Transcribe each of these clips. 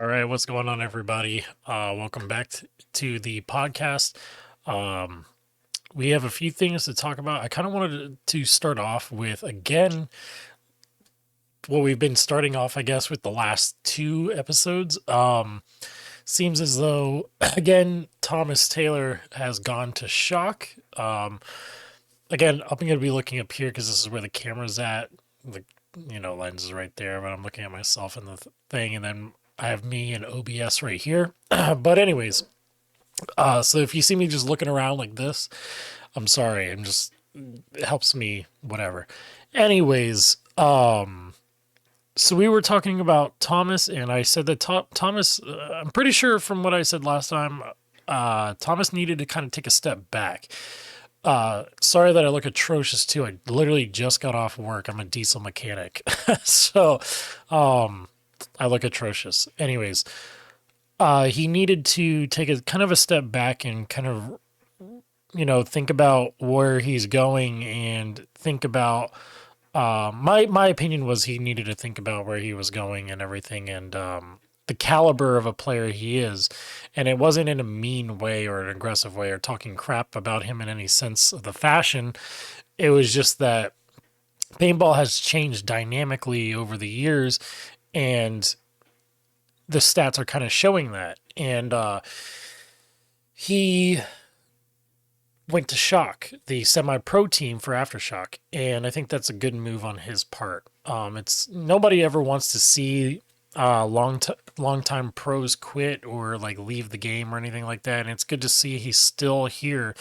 All right, what's going on, everybody? Welcome back to the podcast. Um, we have a few things to talk about. I kind of wanted to start off with, again, what we've been starting off, I guess, with the last two episodes. Seems as though, again, Thomas Taylor has gone to shock. Again, I'm going to be looking up here because this is where the camera's at. The lens is right there, but I'm looking at myself in the thing, and then I have me and OBS right here. But anyways, so if you see me just looking around like this, I'm sorry. It helps me, whatever. Anyways, so we were talking about Thomas, and I said that Thomas, I'm pretty sure from what I said last time, Thomas needed to kind of take a step back. Sorry that I look atrocious too. I literally just got off work. I'm a diesel mechanic. So, I look atrocious. Anyways, he needed to take a kind of a step back and kind of, think about where he's going and think about, my opinion was he needed to think about where he was going and everything, and, the caliber of a player he is. And it wasn't in a mean way or an aggressive way or talking crap about him in any sense of the fashion. It was just that paintball has changed dynamically over the years, and the stats are kind of showing that. And he went to Shock, the semi-pro team for Aftershock, and I think that's a good move on his part. It's nobody ever wants to see long time pros quit or like leave the game or anything like that, and it's good to see he's still here.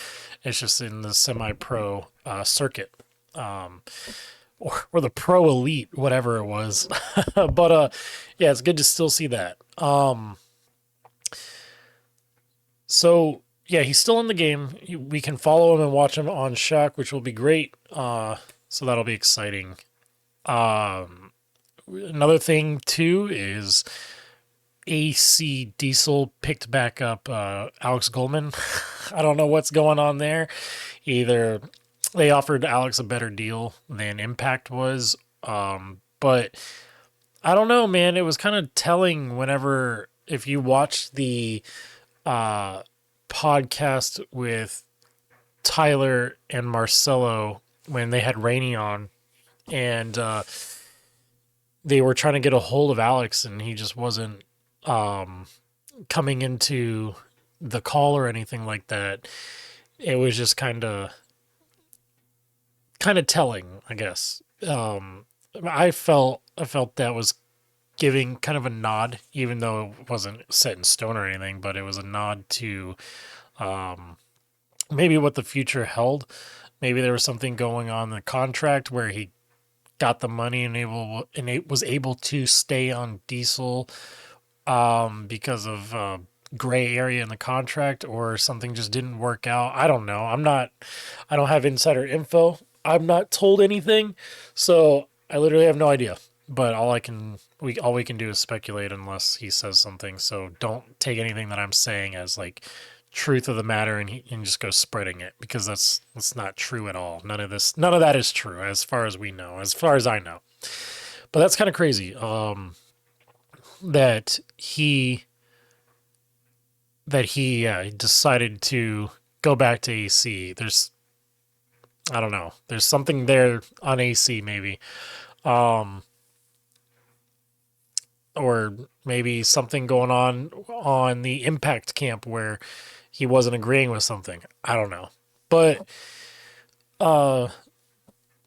It's just in the semi-pro circuit, or the pro elite, whatever it was. But yeah, it's good to still see that. So yeah, he's still in the game. We can follow him and watch him on Shock, which will be great. So that'll be exciting. Another thing too is AC Diesel picked back up Alex Goldman. I don't know what's going on there. Either they offered Alex a better deal than Impact was, but I don't know, man. It was kind of telling whenever if you watch the uh, podcast with Tyler and Marcelo when they had Rainey on, and they were trying to get a hold of Alex, and he just wasn't coming into the call or anything like that. It was just kind of telling, I guess. I felt that was giving kind of a nod, even though it wasn't set in stone or anything, but it was a nod to um, maybe what the future held. Maybe there was something going on in the contract where he got the money and it was able to stay on Diesel because of gray area in the contract, or something just didn't work out. I don't know. I don't have insider info. I'm not told anything, so I literally have no idea. But all we can do is speculate unless he says something. So don't take anything that I'm saying as like truth of the matter, and just go spreading it, because that's not true at all. None of that is true as far as we know, as far as I know. But that's kind of crazy. That he decided to go back to AC. I don't know. There's something there on AC maybe. Um, or maybe something going on the Impact camp where he wasn't agreeing with something. I don't know. But uh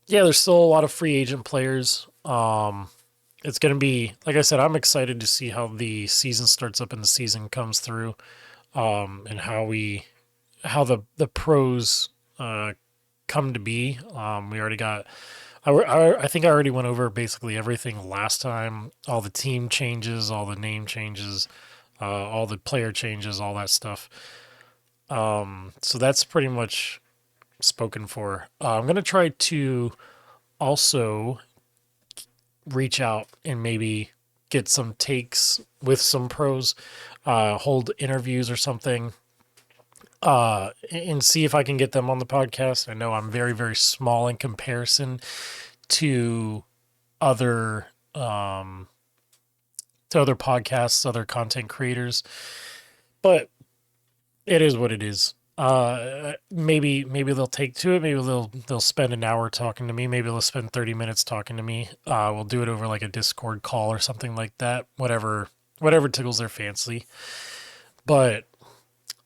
yeah, there's still a lot of free agent players. It's going to be, like I said, I'm excited to see how the season starts up and the season comes through, and how the pros come to be. We already got. I think I already went over basically everything last time. All the team changes, all the name changes, all the player changes, all that stuff. So that's pretty much spoken for. I'm gonna try to also reach out and maybe get some takes with some pros, hold interviews or something, and see if I can get them on the podcast. I know I'm very, very small in comparison to other to other podcasts, other content creators, but it is what it is. Maybe they'll take to it. Maybe they'll spend an hour talking to me. Maybe they'll spend 30 minutes talking to me. We'll do it over like a Discord call or something like that. Whatever tickles their fancy. But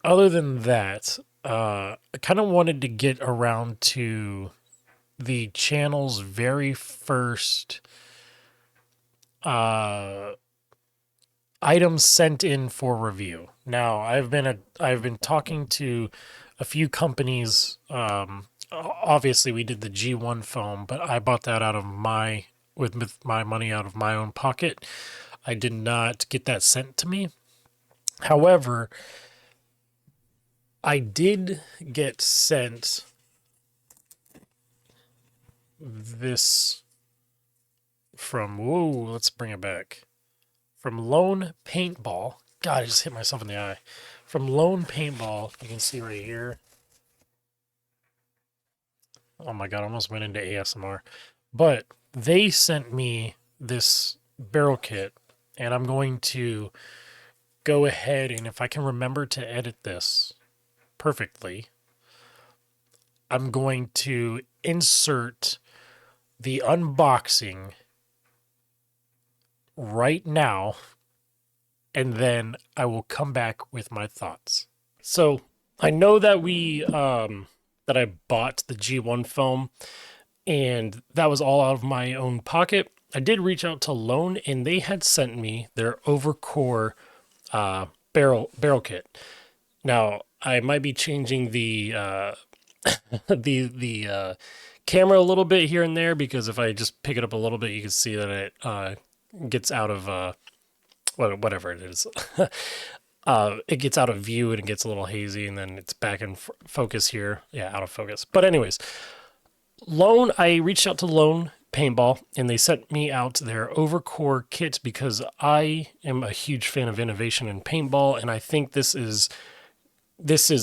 other than that, I kind of wanted to get around to the channel's very first uh items sent in for review. Now, I've been talking to a few companies. Obviously, we did the G1 foam, but I bought that out of with my money out of my own pocket. I did not get that sent to me. However, I did get sent this from, whoa, let's bring it back. From Lone Paintball. God, I just hit myself in the eye. From Lone Paintball, you can see right here. Oh my God, I almost went into ASMR. But they sent me this barrel kit, and I'm going to go ahead, and if I can remember to edit this perfectly, I'm going to insert the unboxing right now, and then I will come back with my thoughts. So I know that that I bought the G1 foam, and that was all out of my own pocket. I did reach out to Lone, and they had sent me their Overcore barrel kit. Now I might be changing the the camera a little bit here and there, because if I just pick it up a little bit, you can see that it gets out of whatever it is. It gets out of view and it gets a little hazy, and then it's back in focus here. Yeah, out of focus. But anyways, I reached out to Lone Paintball, and they sent me out their Overcore kit because I am a huge fan of innovation in paintball, and I think this is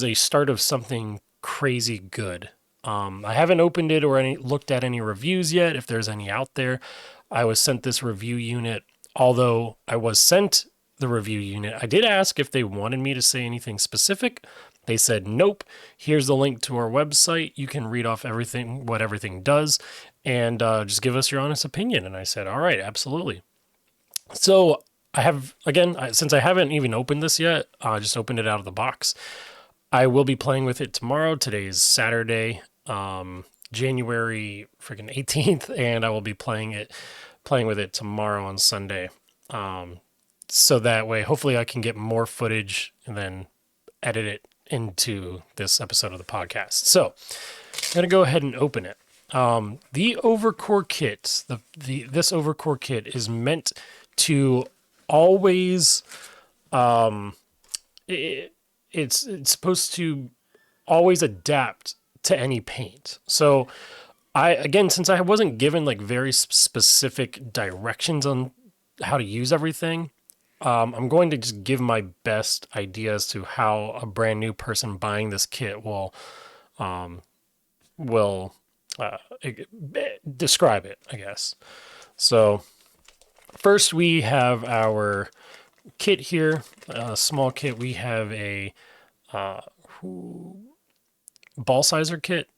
a start of something crazy good. I haven't opened it or looked at any reviews yet, if there's any out there. I was sent this review unit. Although I was sent the review unit, I did ask if they wanted me to say anything specific. They said, nope, here's the link to our website. You can read off what everything does, and just give us your honest opinion. And I said, all right, absolutely. So I have, again, since I haven't even opened this yet, I just opened it out of the box. I will be playing with it tomorrow. Today's Saturday, January freaking 18th, and I will be playing with it tomorrow on Sunday. So that way, hopefully I can get more footage and then edit it into this episode of the podcast. So I'm going to go ahead and open it. The Overcore kit, this Overcore kit is meant to always, it's supposed to always adapt to any paint. So since I wasn't given like very specific directions on how to use everything, I'm going to just give my best ideas to how a brand new person buying this kit will describe it, I guess. So first we have our kit here, a small kit. We have a ball sizer kit.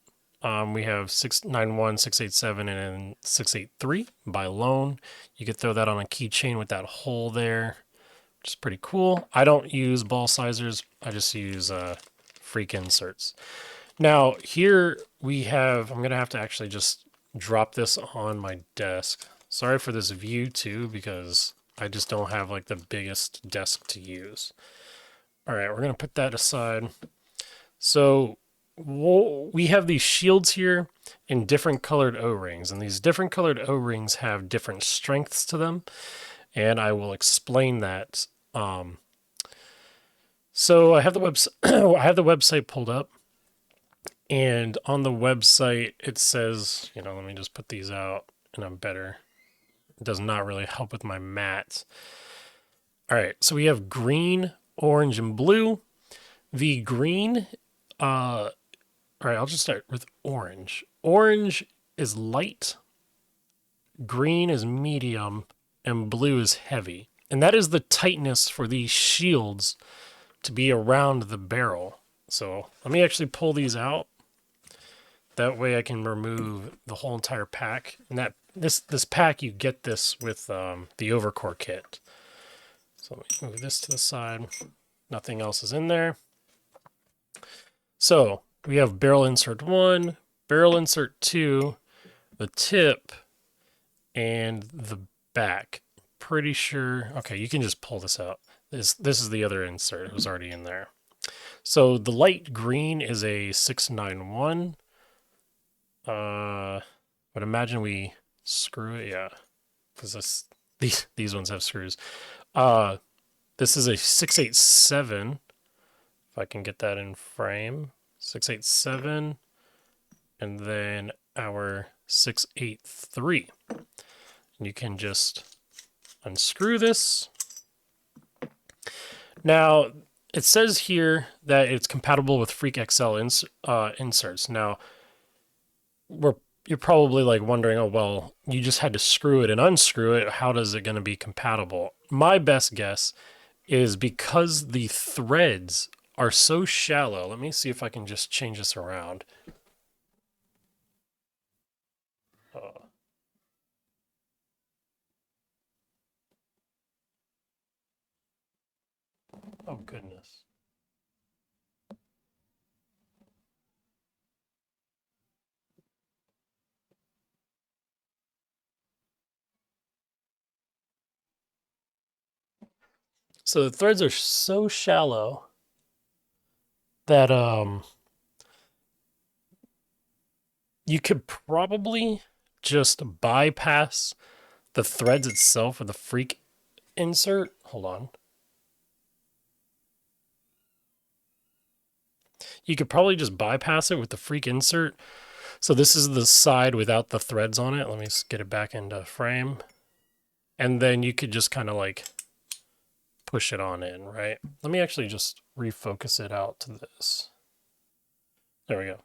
We have 691, 687, and 683 by Lone. You could throw that on a keychain with that hole there, which is pretty cool. I don't use ball sizers. I just use freak inserts. Now, here we have, I'm going to have to actually just drop this on my desk. Sorry for this view, too, because I just don't have like the biggest desk to use. All right, we're going to put that aside. So we have these shields here in different colored O-rings, and these different colored O-rings have different strengths to them, and I will explain that. So I have the website pulled up, and on the website it says, let me just put these out, and I'm better. It does not really help with my mats. All right, so we have green, orange, and blue. The green, all right, I'll just start with orange. Orange is light, green is medium, and blue is heavy. And that is the tightness for these shields to be around the barrel. So let me actually pull these out. That way I can remove the whole entire pack. And that this pack, you get this with the Overcore kit. So let me move this to the side. Nothing else is in there. So we have barrel insert 1, barrel insert 2, the tip, and the back. Pretty sure. Okay, you can just pull this out. This is the other insert. It was already in there. So the light green is a 691. But imagine we screw it. Yeah, because these ones have screws. This is a 687. If I can get that in frame, 687, and then our 683. And you can just unscrew this. Now, it says here that it's compatible with Freak XL inserts. Now, you're probably like wondering, oh, well, you just had to screw it and unscrew it. How is it going to be compatible? My best guess is because the threads are so shallow. Let me see if I can just change this around. Oh, goodness. So the threads are so shallow that you could probably just bypass the threads itself with the Freak insert. Hold on. You could probably just bypass it with the Freak insert. So this is the side without the threads on it. Let me get it back into frame. And then you could just kind of like push it on in, right? Let me actually just refocus it out to this. There we go.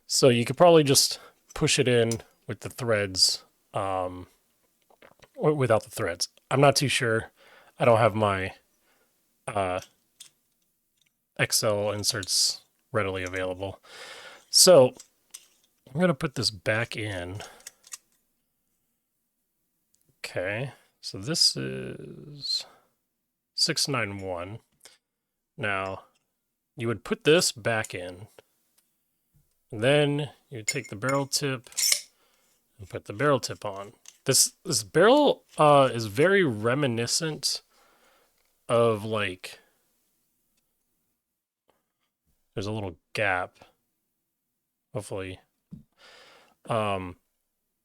So you could probably just push it in with the threads, without the threads. I'm not too sure. I don't have my XL inserts readily available. So I'm going to put this back in. Okay. So this is 691. Now, you would put this back in. And then you would take the barrel tip and put the barrel tip on. This barrel is very reminiscent of like, there's a little gap. Hopefully. The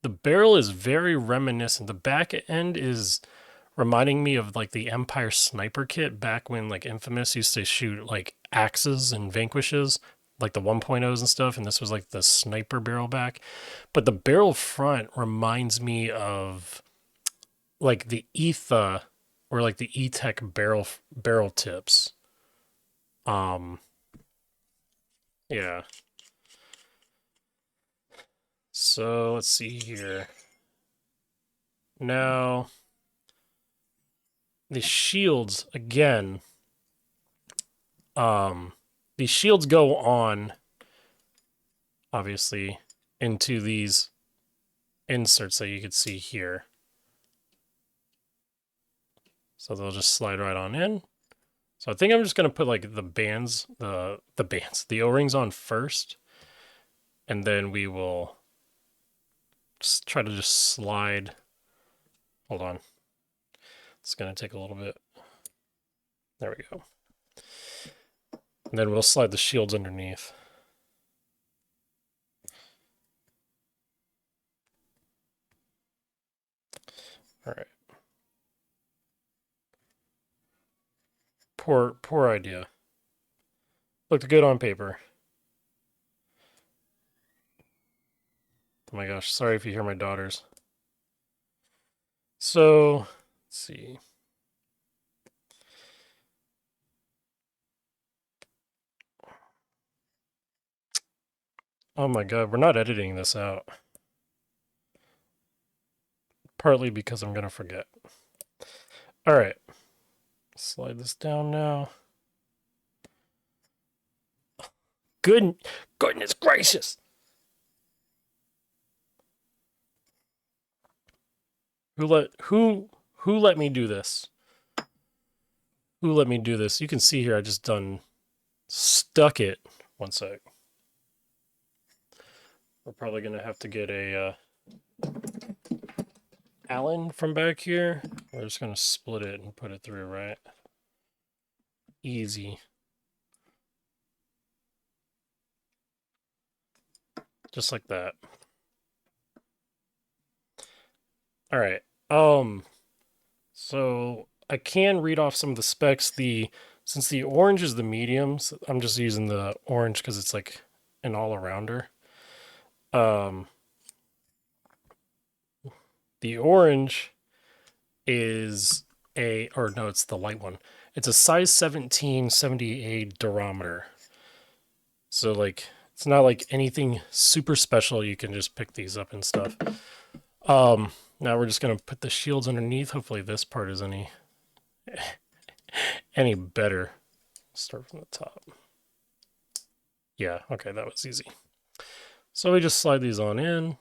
barrel is very reminiscent. The back end is reminding me of like the Empire sniper kit back when like Infamous used to shoot like axes and vanquishes, like the 1.0s and stuff, and this was like the sniper barrel back. But the barrel front reminds me of like the ETHA or like the E-Tech barrel tips. Yeah. So let's see here. Now the shields again. These shields go on, obviously, into these inserts that you can see here. So they'll just slide right on in. So I think I'm just gonna put like the bands, the O-rings on first, and then we will just try to just slide. Hold on. It's gonna take a little bit. There we go. And then we'll slide the shields underneath. All right. Poor idea. Looked good on paper. Oh my gosh, sorry if you hear my daughters. So, let's see. Oh my god, we're not editing this out. Partly because I'm gonna forget. All right. Slide this down now. Goodness gracious. Who let me do this? Who let me do this? You can see here I just done stuck it. One sec. We're probably gonna have to get a Allen from back here. We're just gonna split it and put it through, right? Easy. Just like that. All right. So I can read off some of the specs. Since the orange is the mediums, I'm just using the orange because it's like an all-arounder. The orange is it's the light one. It's a size 17 78 durometer. So like it's not like anything super special. You can just pick these up and stuff. Now we're just gonna put the shields underneath. Hopefully this part is any better. Start from the top. Yeah, okay, that was easy. So we just slide these on in.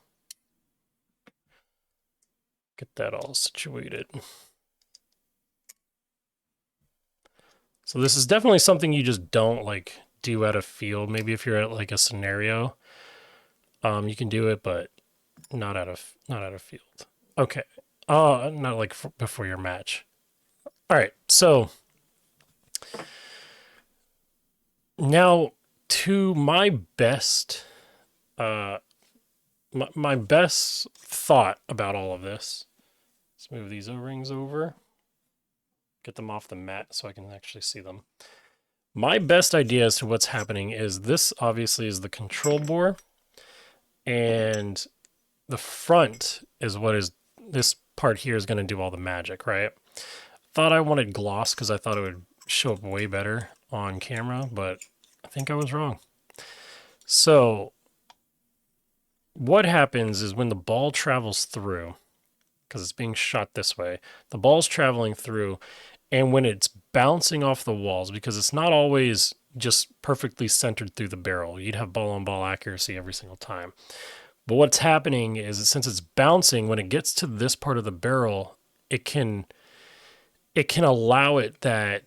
Get that all situated. So this is definitely something you just don't like do at a field. Maybe if you're at like a scenario, you can do it, but not at a field. Okay. Not like before your match. All right. So now to my best, my best thought about all of this. Let's move these O-rings over. Get them off the mat so I can actually see them. My best idea as to what's happening is this obviously is the control bore, and the front is what is this part here is going to do all the magic, right? Thought I wanted gloss because I thought it would show up way better on camera, but I think I was wrong. So what happens is when the ball travels through, because it's being shot this way, the ball's traveling through, and when it's bouncing off the walls, because it's not always just perfectly centered through the barrel, you'd have ball-on-ball accuracy every single time. But what's happening is that since it's bouncing, when it gets to this part of the barrel, it can allow the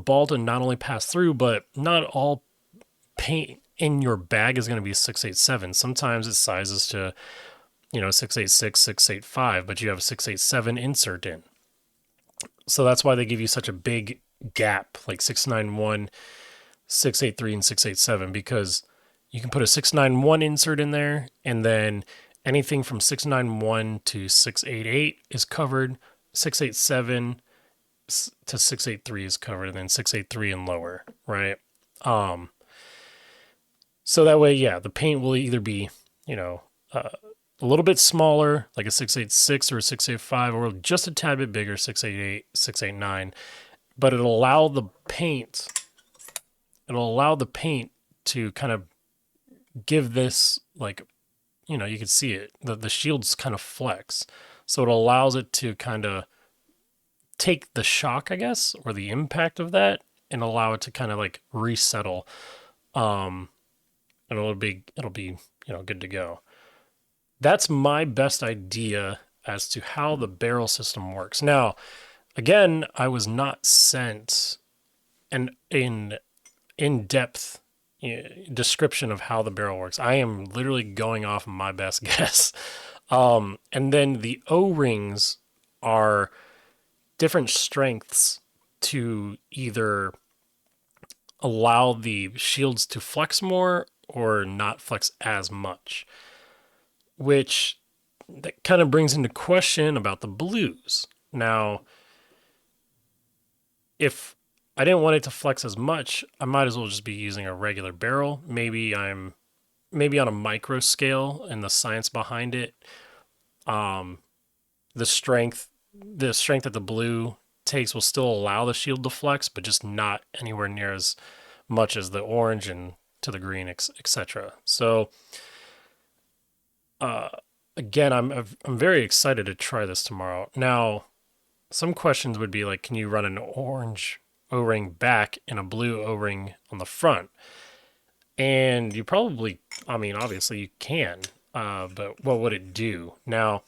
ball to not only pass through, but not all paint in your bag is going to be 687. Sometimes it sizes to 686, 685, but you have a 687 insert in. So that's why they give you such a big gap, like 691, 683, and 687, because you can put a 691 insert in there, and then anything from 691 to 688 is covered, 687 to 683 is covered, and then 683 and lower, right? So that way, yeah, the paint will either be, a little bit smaller, like a 686 or a 685, or just a tad bit bigger, 688, 689, but it'll allow the paint to kind of give this, like, you can see it, the shields kind of flex. So it allows it to kind of take the shock, I guess, or the impact of that, and allow it to kind of like resettle. And it'll be, good to go. That's my best idea as to how the barrel system works. Now, again, I was not sent an in-depth description of how the barrel works. I am literally going off my best guess. And then the O-rings are different strengths to either allow the shields to flex more or not flex as much, which that kind of brings into question about the blues. Now, if I didn't want it to flex as much, I might as well just be using a regular barrel. Maybe on a micro scale, and the science behind it, the strength that the blue takes will still allow the shield to flex, but just not anywhere near as much as the orange and to the green, etc. So, again, I'm very excited to try this tomorrow. Now, some questions would be like, can you run an orange O-ring back and a blue O-ring on the front? And you probably, I mean, obviously you can, but what would it do? Now,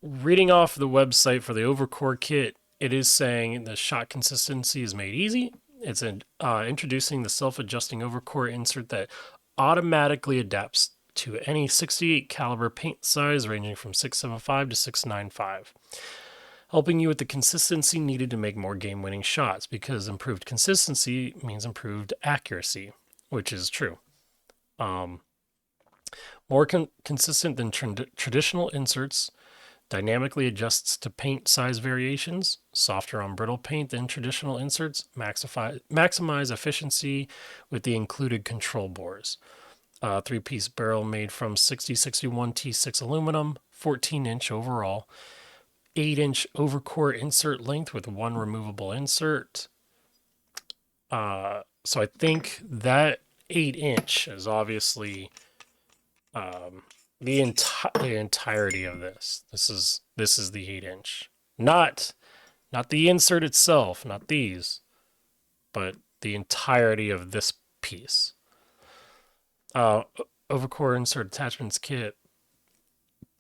reading off the website for the Overcore kit, it is saying the shot consistency is made easy. It's introducing the self-adjusting Overcore insert that automatically adapts to any 68 caliber paint size ranging from 675 to 695, helping you with the consistency needed to make more game-winning shots, because improved consistency means improved accuracy, which is true. Um, More consistent than traditional inserts, dynamically adjusts to paint size variations, softer on brittle paint than traditional inserts, maximize efficiency with the included control bores. Three-piece barrel made from 6061 T6 aluminum, 14-inch overall, 8-inch overcore insert length with one removable insert. So I think that 8-inch is obviously the entirety of this. This is the 8-inch, not the insert itself, not these, but the entirety of this piece. Overcore insert attachments kit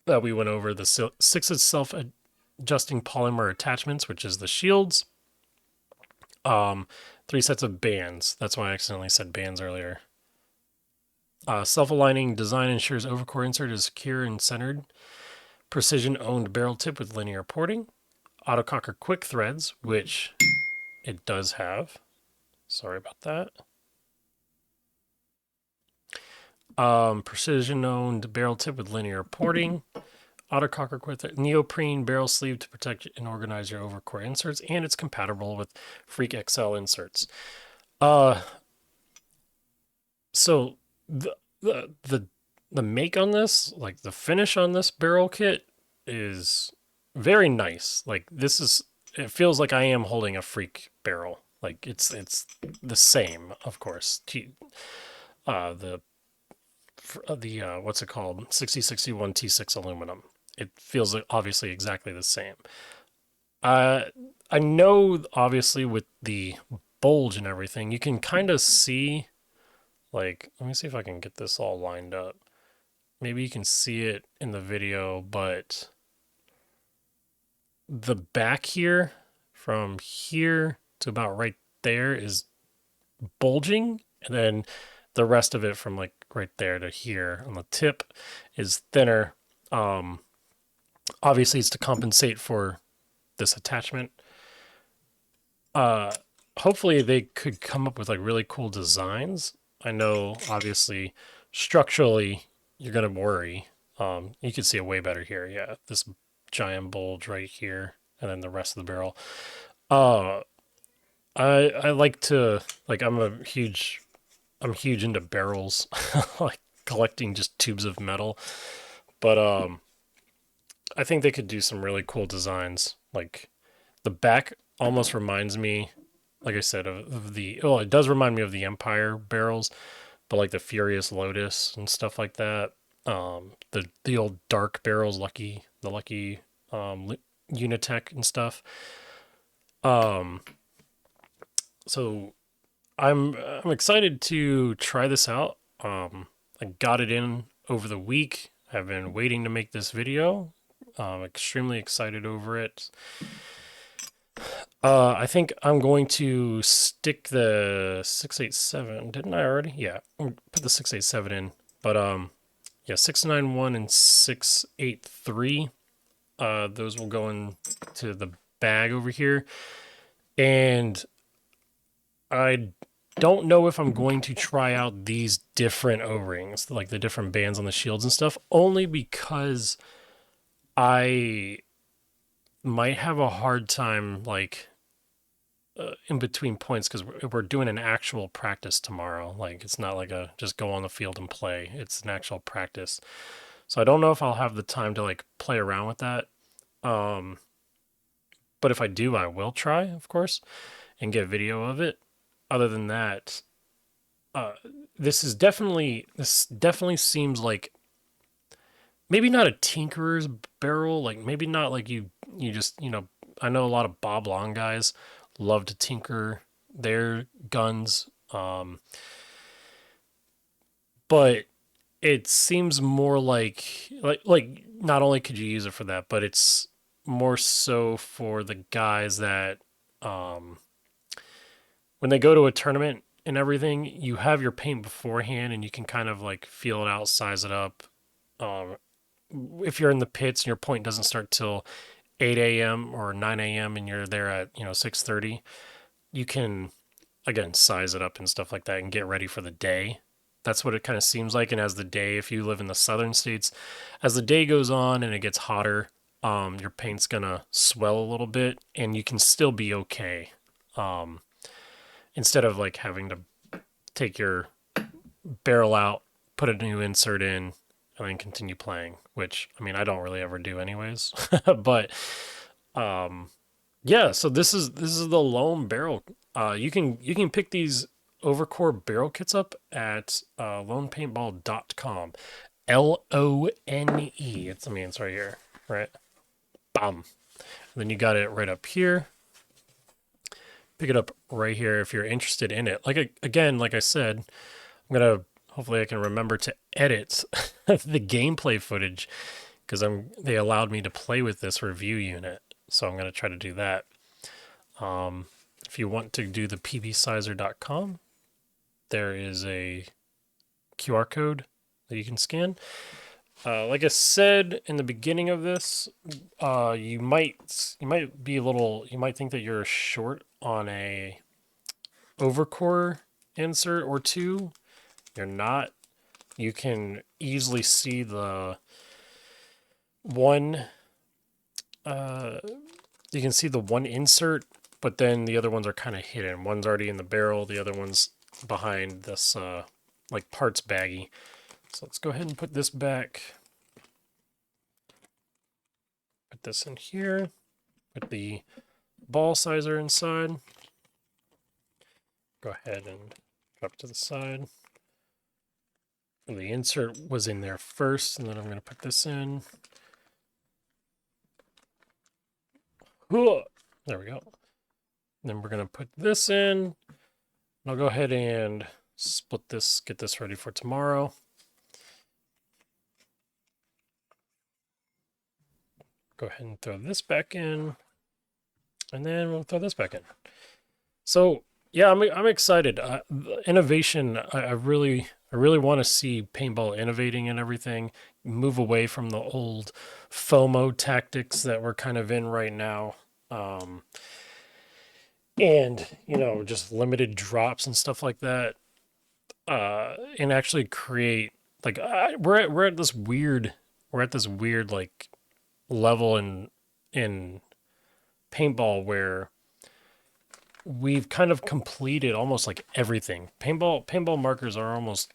that we went over, the 6 self-adjusting polymer attachments, which is the shields. 3 sets of bands. That's why I accidentally said bands earlier. Self-aligning design ensures Overcore insert is secure and centered. Precision-owned barrel tip with linear porting. Autococker quick threads, which it does have. Sorry about that. Precision-owned barrel tip with linear porting. Autococker quick neoprene barrel sleeve to protect and organize your Overcore inserts, and it's compatible with Freak XL inserts. So the make on this, like the finish on this barrel kit, is very nice. Like it feels like I am holding a Freak barrel. Like it's the same, of course. The what's it called? 6061 T6 aluminum. It feels obviously exactly the same. I know obviously with the bulge and everything, you can kind of see, like, let me see if I can get this all lined up. Maybe you can see it in the video, but the back here, from here to about right there, is bulging, and then the rest of it from like right there to here on the tip is thinner. Obviously it's to compensate for this attachment. Hopefully they could come up with like really cool designs. I know obviously structurally you're gonna worry. You can see it way better here. Yeah, this giant bulge right here, and then the rest of the barrel. I like to, like, I'm huge into barrels, like collecting just tubes of metal. But I think they could do some really cool designs. Like the back almost reminds me, like I said, of it does remind me of the Empire barrels, but like the Furious Lotus and stuff like that. The old dark barrels, the Lucky Unitech and stuff. So I'm excited to try this out. I got it in over the week. I've been waiting to make this video. I'm extremely excited over it. I think I'm going to stick the 687. Didn't I already? Yeah, put the 687 in. But yeah, 691 and 683. Those will go into the bag over here. And I don't know if I'm going to try out these different O-rings, like the different bands on the shields and stuff, only because I might have a hard time, like, in between points, because we're doing an actual practice tomorrow. Like, it's not like a just go on the field and play. It's an actual practice. So I don't know if I'll have the time to, like, play around with that. But if I do, I will try, of course, and get video of it. Other than that, this definitely seems like maybe not a tinkerer's barrel, like maybe not like you just I know a lot of Bob Long guys love to tinker their guns, but it seems more like not only could you use it for that, but it's more so for the guys that um, when they go to a tournament and everything, you have your paint beforehand and you can kind of like feel it out, size it up. Um, if you're in the pits and your point doesn't start till 8 a.m. or 9 a.m. and you're there at 6:30, you can again size it up and stuff like that and get ready for the day. That's what it kind of seems like. And as the day, if you live in the southern states, as the day goes on and it gets hotter, your paint's gonna swell a little bit, and you can still be okay. Um, Instead of like having to take your barrel out, put a new insert in, and then continue playing. Which I mean, I don't really ever do anyways. But um, yeah, so this is the lone barrel. You can pick these Overcore barrel kits up at lonepaintball.com. LONE. It's right here, right? Bam. And then you got it right up here. Pick it up right here if you're interested in it. Again, like I said, hopefully I can remember to edit the gameplay footage because they allowed me to play with this review unit. So I'm gonna try to do that. If you want to do the pbsizer.com, there is a QR code that you can scan. Like I said in the beginning of this, you might think that you're short on a Overcore insert or two. You're not. You can easily see the one. You can see the one insert, but then the other ones are kind of hidden. One's already in the barrel. The other one's behind this like parts baggie. So let's go ahead and put this back. Put this in here. Put the ball sizer inside. Go ahead and drop it to the side. And the insert was in there first, and then I'm going to put this in. There we go. And then we're going to put this in. And I'll go ahead and split this, get this ready for tomorrow. Go ahead and throw this back in. And then we'll throw this back in. So, yeah, I'm excited. Innovation, I really want to see paintball innovating and everything, move away from the old FOMO tactics that we're kind of in right now. And, just limited drops and stuff like that. And actually create like we're at this weird like level in paintball where we've kind of completed almost like everything. Paintball markers are almost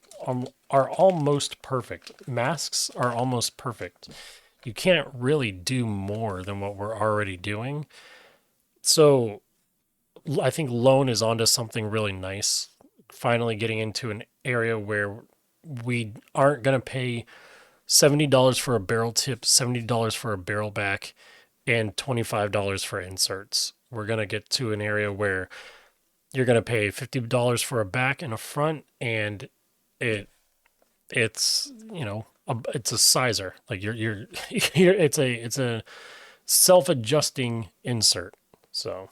perfect. Masks are almost perfect. You can't really do more than what we're already doing. So I think Lone is onto something really nice. Finally getting into an area where we aren't going to pay $70 for a barrel tip, $70 for a barrel back, and $25 for inserts. We're going to get to an area where you're going to pay $50 for a back and a front, and it's it's a sizer. Like it's a self-adjusting insert. So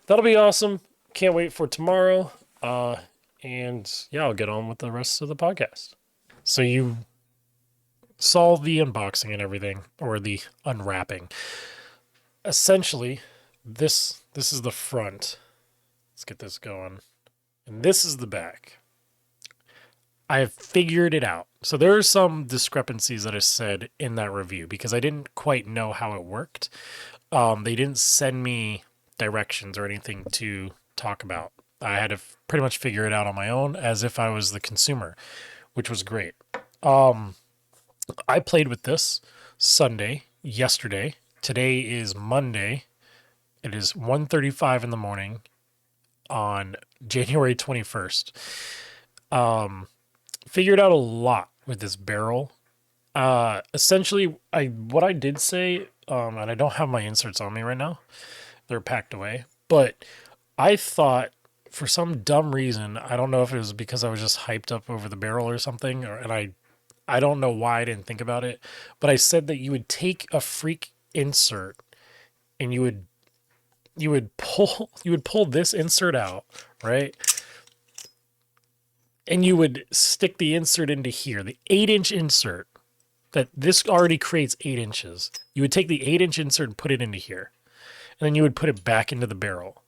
that'll be awesome. Can't wait for tomorrow. And yeah, I'll get on with the rest of the podcast. So you saw the unboxing and everything, or the unwrapping. Essentially, this is the front. Let's get this going. And this is the back. I have figured it out. So there are some discrepancies that I said in that review because I didn't quite know how it worked. They didn't send me directions or anything to talk about. I had to pretty much figure it out on my own as if I was the consumer, which was great. I played with this yesterday. Today is Monday. It is 1:35 in the morning on January 21st. Figured out a lot with this barrel. Essentially, what I did say and I don't have my inserts on me right now. They're packed away. But I thought for some dumb reason, I don't know if it was because I was just hyped up over the barrel or something, and I don't know why I didn't think about it, but I said that you would take a freak insert and you would pull this insert out, right? And you would stick the insert into here, the 8-inch insert that this already creates 8 inches. You would take the 8-inch insert and put it into here, and then you would put it back into the barrel.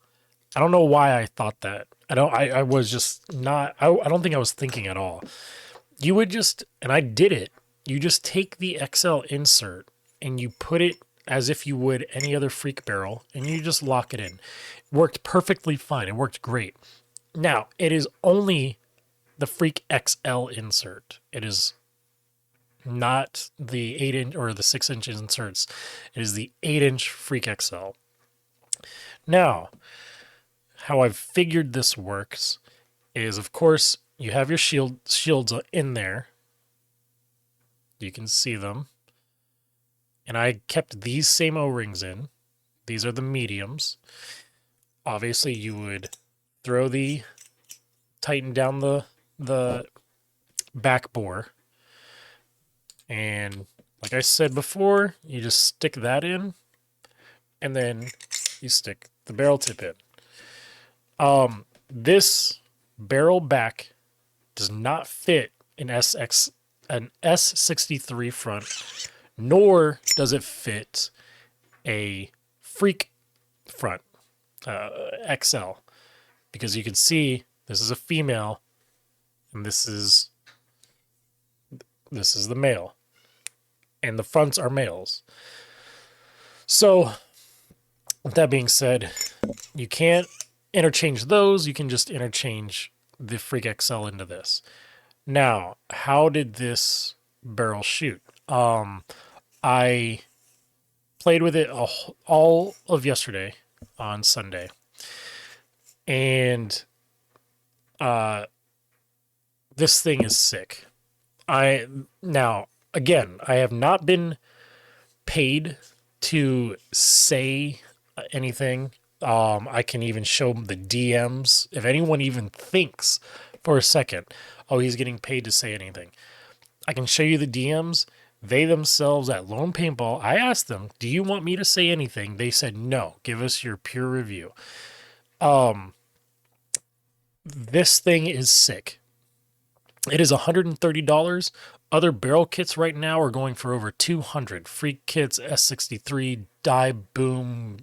I don't know why I thought that. I was just not, I don't think I was thinking at all. You would just, and I did it, you just take the XL insert and you put it as if you would any other freak barrel and you just lock it in. It worked perfectly fine. It worked great. Now, it is only the freak XL insert. It is not the 8-inch or the 6-inch inserts. It is the 8-inch freak XL. Now, how I've figured this works is, of course, you have your shields in there. You can see them. And I kept these same O-rings in. These are the mediums. Obviously, you would tighten down the back bore. And like I said before, you just stick that in, and then you stick the barrel tip in. This barrel back does not fit an S63 front, nor does it fit a freak front XL, because you can see this is a female and this is the male, and the fronts are males. So with that being said, you can't interchange those. You can just interchange the Freak XL into this. Now, how did this barrel shoot? I played with it all of yesterday on Sunday, and this thing is sick. I have not been paid to say anything. I can even show the DMs. If anyone even thinks for a second, oh, he's getting paid to say anything, I can show you the DMs. They themselves at Lone Paintball, I asked them, do you want me to say anything? They said, no, give us your peer review. This thing is sick. It is $130. Other barrel kits right now are going for over $200. Freak kits, S63, die boom,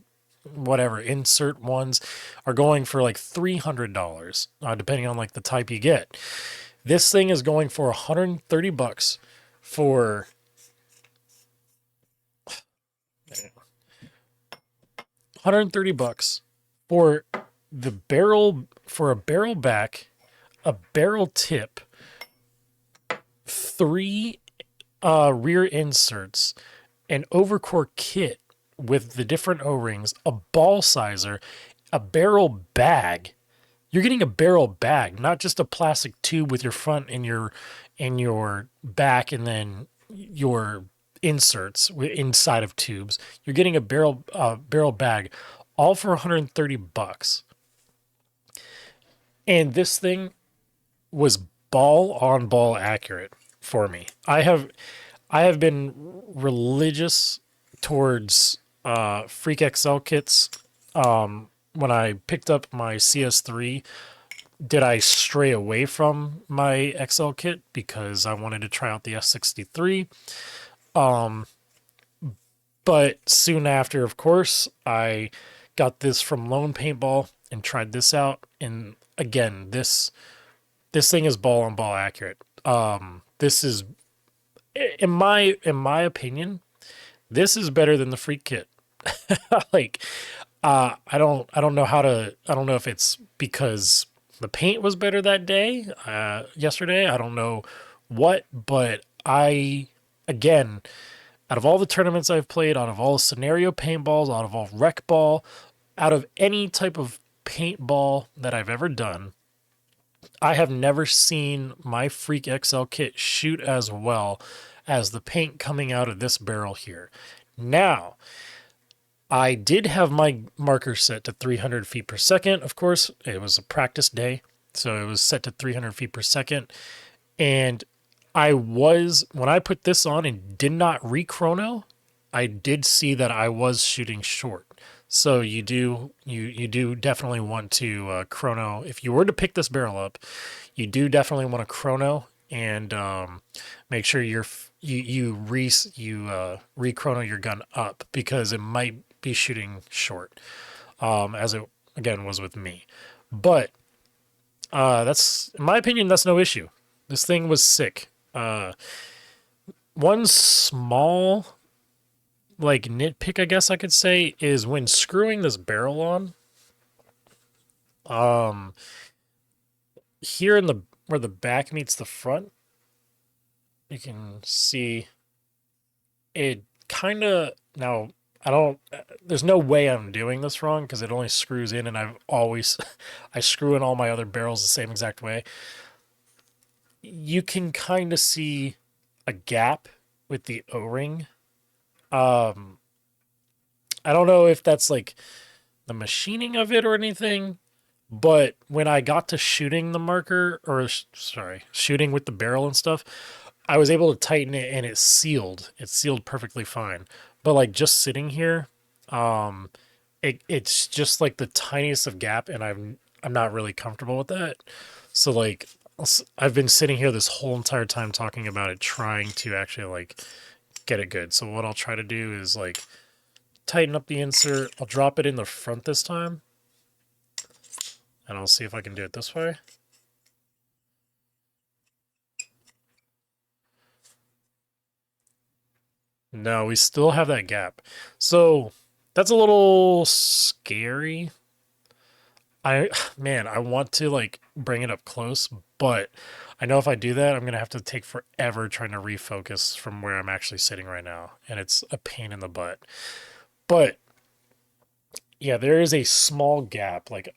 whatever, insert ones are going for like $300, depending on like the type you get. This thing is going for $130 for $130 for the barrel, for a barrel back, a barrel tip, 3 rear inserts, an Overcore kit with the different O-rings, a ball sizer, a barrel bag. You're getting a barrel bag, not just a plastic tube with your front and your back, and then your inserts inside of tubes. You're getting a barrel bag, all for $130. And this thing was ball on ball accurate for me. I have been religious towards Freak XL kits. When I picked up my CS3, did I stray away from my XL kit because I wanted to try out the S63? But soon after, of course, I got this from Lone Paintball and tried this out. And again, this thing is ball on ball accurate. This is, in my opinion, this is better than the Freak kit. Like, I don't know if it's because the paint was better that day, yesterday. I don't know what, but again, out of all the tournaments I've played, out of all scenario paintballs, out of all rec ball, out of any type of paintball that I've ever done, I have never seen my Freak XL kit shoot as well as the paint coming out of this barrel here. Now, I did have my marker set to 300 feet per second. Of course, it was a practice day, so it was set to 300 feet per second. And when I put this on and did not re-chrono, I did see that I was shooting short. So you do definitely want to chrono. If you were to pick this barrel up, you do definitely want to chrono and make sure you re-chrono your gun up, because it might be shooting short, as it again was with me. But that's, in my opinion, that's no issue. This thing was sick. One small like nitpick, I guess I could say, is when screwing this barrel on. Um, Here in the where the back meets the front, you can see it kind of now. I don't. There's no way I'm doing this wrong because it only screws in, and I've always I screw in all my other barrels the same exact way. You can kind of see a gap with the O-ring. Um, I don't know if that's like the machining of it or anything, but when I got to shooting the marker, or sorry, shooting with the barrel and stuff, I was able to tighten it and it sealed. It sealed perfectly fine. But like just sitting here, um, it's just like the tiniest of gap, and I'm not really comfortable with that. So like I've been sitting here this whole entire time talking about it, trying to actually like get it good. So what I'll try to do is like tighten up the insert. I'll drop it in the front this time, and I'll see if I can do it this way. No, we still have that gap. So that's a little scary. Man, I want to like bring it up close, but I know if I do that, I'm gonna have to take forever trying to refocus from where I'm actually sitting right now, and it's a pain in the butt. But yeah, there is a small gap. Like,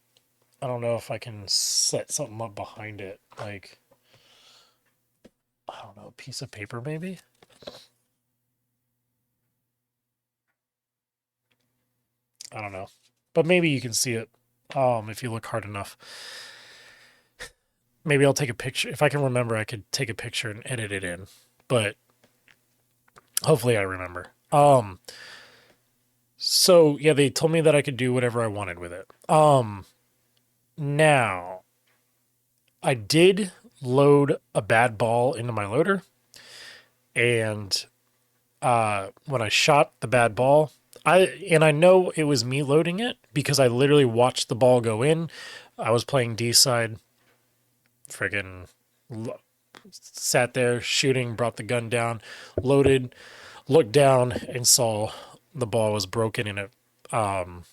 I don't know if I can set something up behind it. Like, I don't know, a piece of paper maybe? I don't know. But maybe you can see it if you look hard enough. Maybe I'll take a picture. If I can remember, I could take a picture and edit it in. But hopefully I remember. So yeah, they told me that I could do whatever I wanted with it. Now I did load a bad ball into my loader, and when I shot the bad ball, I know it was me loading it because I literally watched the ball go in. I was playing D side, friggin' sat there shooting, brought the gun down, loaded, looked down, and saw the ball was broken in it, um,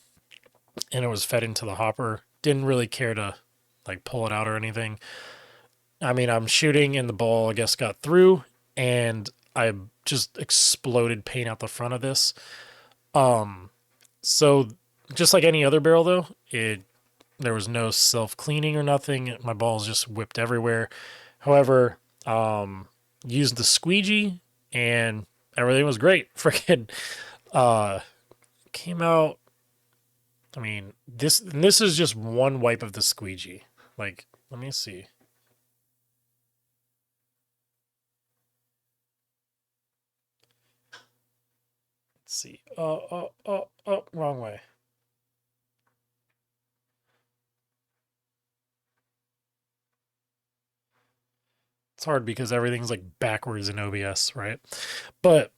and it was fed into the hopper. Didn't really care to like pull it out or anything. I mean, I'm shooting and the ball, I guess, got through, and I just exploded paint out the front of this. Um, so just like any other barrel, though, it there was no self cleaning or nothing. My balls just whipped everywhere. However, used the squeegee and everything was great. Freaking uh, came out. I mean, this is just one wipe of the squeegee. Like, let me see. Let's see. Wrong way. It's hard because everything's like backwards in OBS, right? But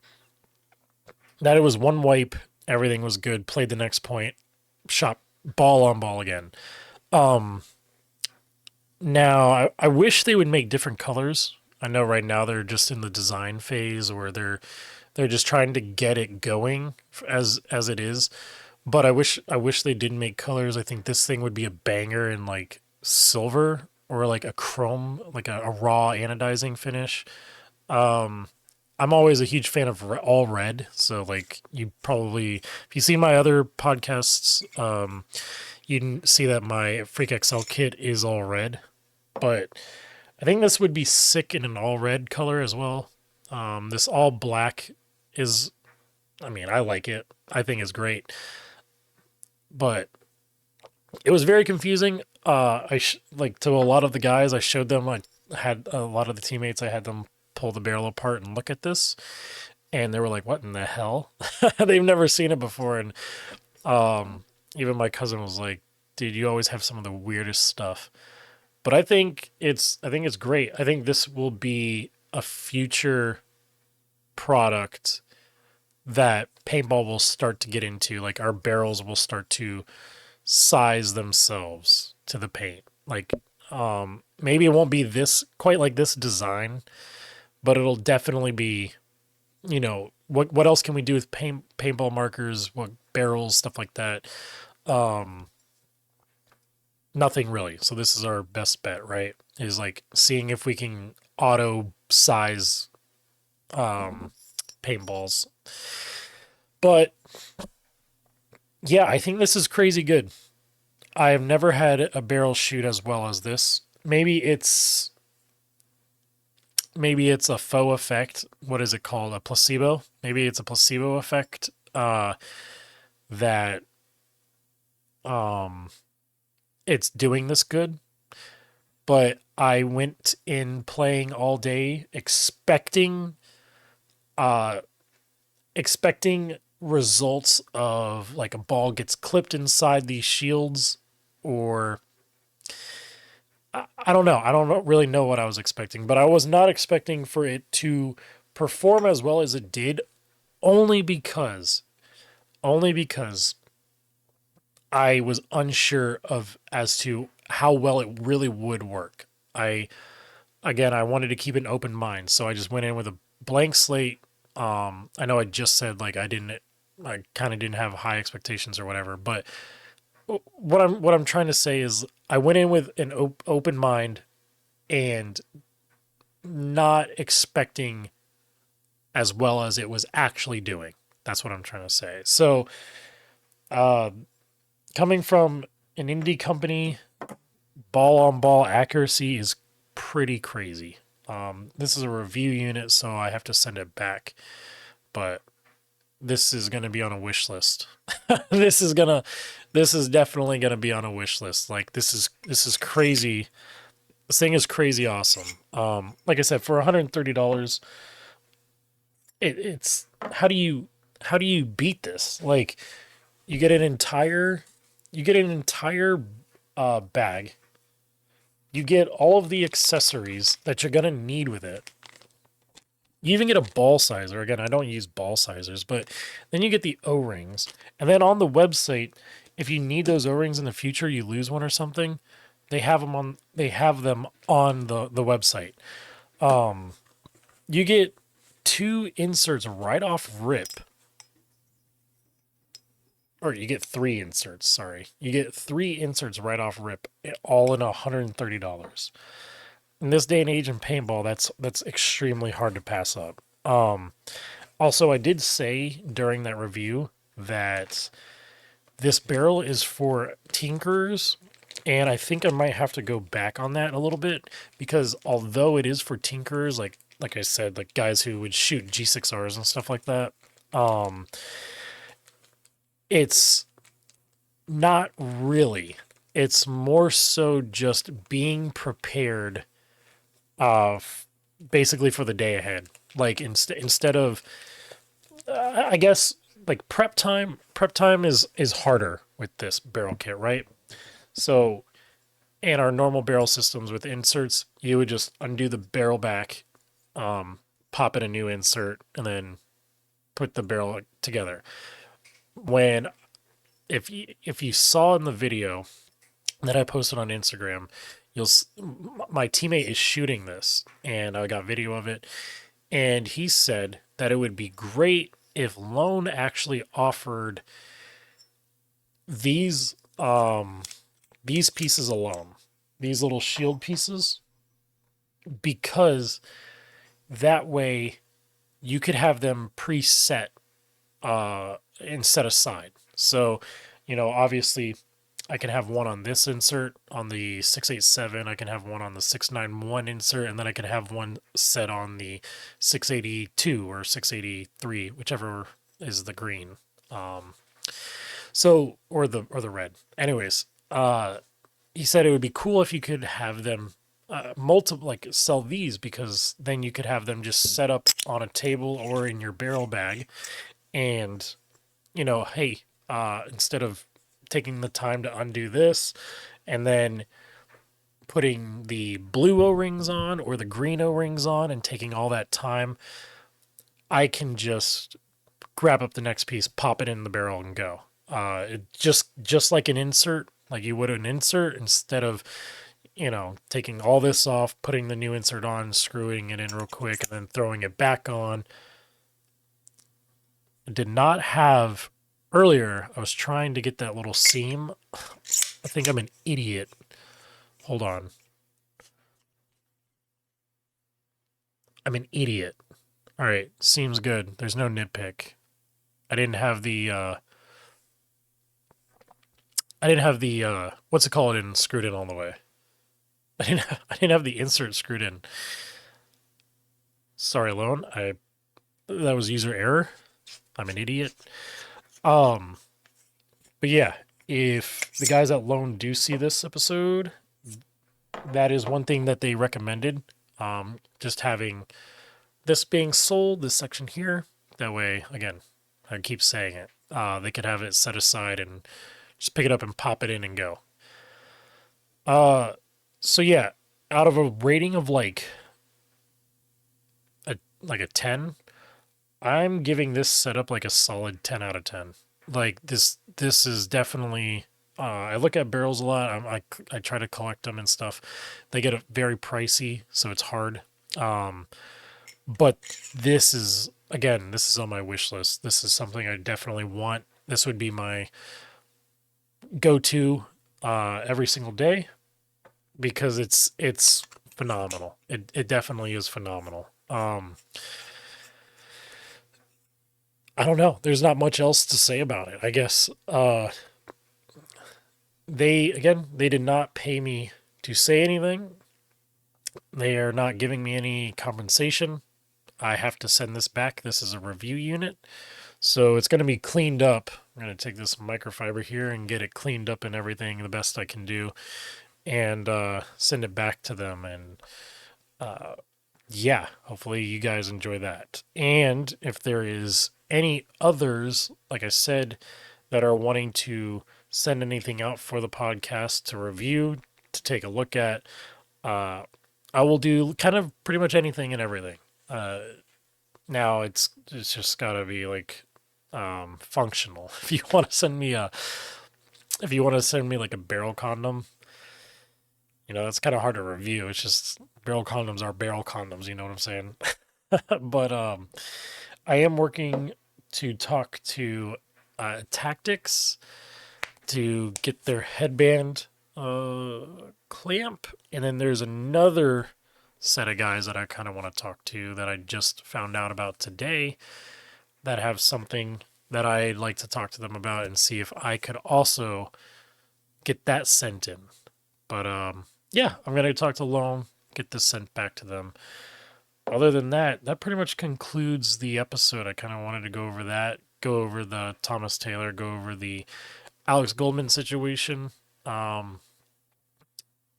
that it was one wipe, everything was good. Played the next point, shot ball on ball again. Um, Now I wish they would make different colors. I know right now they're just in the design phase, or they're just trying to get it going as it is. But I wish they didn't make colors. I think this thing would be a banger in like silver or like a chrome, like a raw anodizing finish. Um, I'm always a huge fan of all red. So like you probably, if you see my other podcasts, you can see that my Freak XL kit is all red. But I think this would be sick in an all red color as well. This all black is I mean, I like it. I think it's great, but it was very confusing. Like to a lot of the guys, I showed them. I had a lot of the teammates. I had them pull the barrel apart and look at this, and they were like, "What in the hell?" They've never seen it before, and um, even my cousin was like, "Dude, you always have some of the weirdest stuff." But I think it's great. I think this will be a future product that paintball will start to get into. Like our barrels will start to size themselves to the paint. Like maybe it won't be this quite like this design, but it'll definitely be, what else can we do with paintball markers, what barrels, stuff like that. Um Nothing really. So this is our best bet, right? Is like seeing if we can auto size um paintballs. But yeah, I think this is crazy good. I have never had a barrel shoot as well as this. Maybe it's a faux effect. What is it called? A placebo? Maybe it's a placebo effect that um it's doing this good. But I went in playing all day uh expecting results of like a ball gets clipped inside these shields, or I don't know. I don't really know what I was expecting, but I was not expecting for it to perform as well as it did, only because only because I was unsure of as to how well it really would work. I Again, I wanted to keep an open mind, so I just went in with a blank slate. I know I just said like I kind of didn't have high expectations or whatever, but what I'm trying to say is I went in with an open mind and not expecting as well as it was actually doing. That's what I'm trying to say. So, uh, coming from an indie company, ball on ball accuracy is pretty crazy. This is a review unit, so I have to send it back. But this is going to be on a wish list. this is gonna, this is definitely going to be on a wish list. Like this is crazy. This thing is crazy awesome. Like I said, for $130, it's how do you beat this? Like you get an entire you get an entire bag. You get all of the accessories that you're gonna need with it. You even get a ball sizer. Again, I don't use ball sizers, but then you get the O-rings. And then on the website, if you need those O-rings in the future, you lose one or something, they have them on the website. You get two inserts right off rip, or you get three inserts, sorry. You get three inserts right off rip, all in $130. In this day and age in paintball, that's extremely hard to pass up. Also, I did say during that review that this barrel is for tinkerers, and I think I might have to go back on that a little bit because although it is for tinkerers, like I said, like guys who would shoot G6Rs and stuff like that, um, it's not really. It's more so just being prepared, uh, f- basically for the day ahead. Like instead of, I guess, like prep time. Prep time is harder with this barrel kit, right? So in our normal barrel systems with inserts, you would just undo the barrel back, pop in a new insert, and then put the barrel together. When if you saw in the video that I posted on Instagram, my teammate is shooting this, and I got video of it, and he said that it would be great if Lone actually offered these these pieces alone, these little shield pieces, because that way you could have them preset and set aside. So, obviously I can have one on this insert on the 687, I can have one on the 691 insert, and then I can have one set on the 682 or 683, whichever is the green. Um, so or the red. Anyways, he said it would be cool if you could have them multiple like sell these because then you could have them just set up on a table or in your barrel bag and hey, instead of taking the time to undo this and then putting the blue O-rings on or the green O-rings on and taking all that time, I can just grab up the next piece, pop it in the barrel, and go. Just like an insert, like you would an insert, instead of taking all this off, putting the new insert on, screwing it in real quick, and then throwing it back on. I did not have earlier. I was trying to get that little seam. I think I'm an idiot. Hold on. I'm an idiot. All right, seems good. There's no nitpick. I didn't have the what's it called in screwed in all the way. I didn't have the insert screwed in. Sorry, Lone. That was user error. I'm an idiot. Um, but yeah, if the guys at Lone do see this episode, that is one thing that they recommended. Just having this being sold, this section here. That way, again, I keep saying it. They could have it set aside and just pick it up and pop it in and go. Uh, so yeah, out of a rating of like a 10, I'm giving this setup like a solid 10 out of 10. Like this is definitely I look at barrels a lot. I try to collect them and stuff. They get very pricey, so it's hard. Um, but this is again, this is on my wish list. This is something I definitely want. This would be my go-to every single day because it's phenomenal. It definitely is phenomenal. I don't know. There's not much else to say about it. I guess they did not pay me to say anything. They are not giving me any compensation. I have to send this back. This is a review unit. So it's going to be cleaned up. I'm going to take this microfiber here and get it cleaned up and everything the best I can do and send it back to them. And yeah, hopefully you guys enjoy that. And if there is any others, like I said, that are wanting to send anything out for the podcast to review, to take a look at, I will do kind of pretty much anything and everything. Now it's just got to be like functional. If you want to send me like a barrel condom, that's kind of hard to review. It's just barrel condoms are barrel condoms, you know what I'm saying? But I am working to talk to Tactics to get their headband clamp, and then there's another set of guys that I kind of want to talk to that I just found out about today that have something that I'd like to talk to them about and see if I could also get that sent in. But yeah, I'm gonna talk to Lone, get this sent back to them. Other than that, that pretty much concludes the episode. I kind of wanted to go over that, go over the Thomas Taylor, go over the Alex Goldman situation.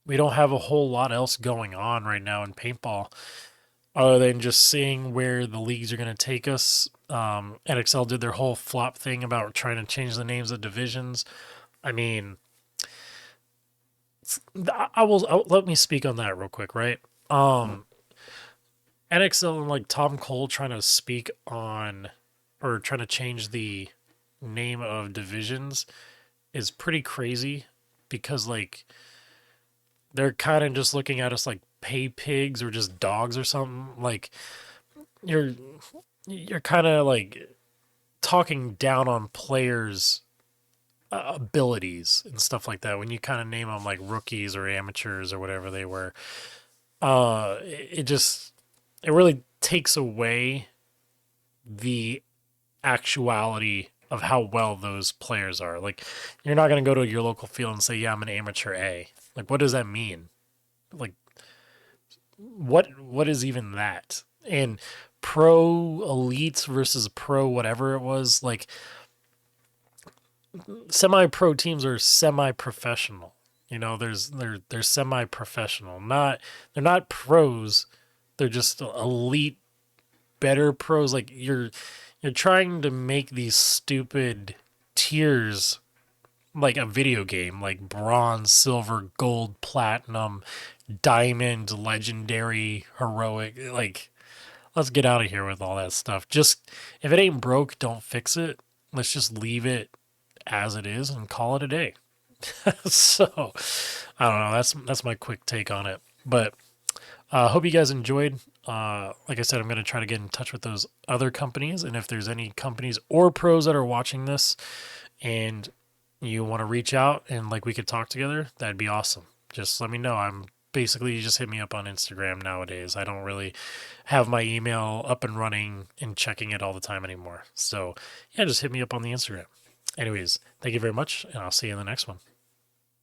We don't have a whole lot else going on right now in paintball other than just seeing where the leagues are going to take us. NXL did their whole flop thing about trying to change the names of divisions. I mean, let me speak on that real quick, right? NXL and like Tom Cole trying to speak on or trying to change the name of divisions is pretty crazy because like they're kind of just looking at us like pay pigs or just dogs or something. Like you're kind of like talking down on players' abilities and stuff like that when you kind of name them like rookies or amateurs or whatever they were. It really takes away the actuality of how well those players are. Like, you're not going to go to your local field and say, "Yeah, I'm an amateur A." Like, what does that mean? Like, what is even that? And pro elites versus pro whatever it was. Like semi-pro teams are semi-professional. You know, they're semi-professional. Not they're not pros. They're just elite, better pros. Like you're trying to make these stupid tiers like a video game, like bronze, silver, gold, platinum, diamond, legendary, heroic. Like, let's get out of here with all that stuff. Just if it ain't broke, don't fix it. Let's just leave it as it is and call it a day. So, I don't know. That's my quick take on it. But hope you guys enjoyed. Like I said, I'm going to try to get in touch with those other companies. And if there's any companies or pros that are watching this and you want to reach out and like we could talk together, that'd be awesome. Just let me know. I'm basically you just hit me up on Instagram nowadays. I don't really have my email up and running and checking it all the time anymore. So, yeah, just hit me up on the Instagram. Anyways, thank you very much, and I'll see you in the next one.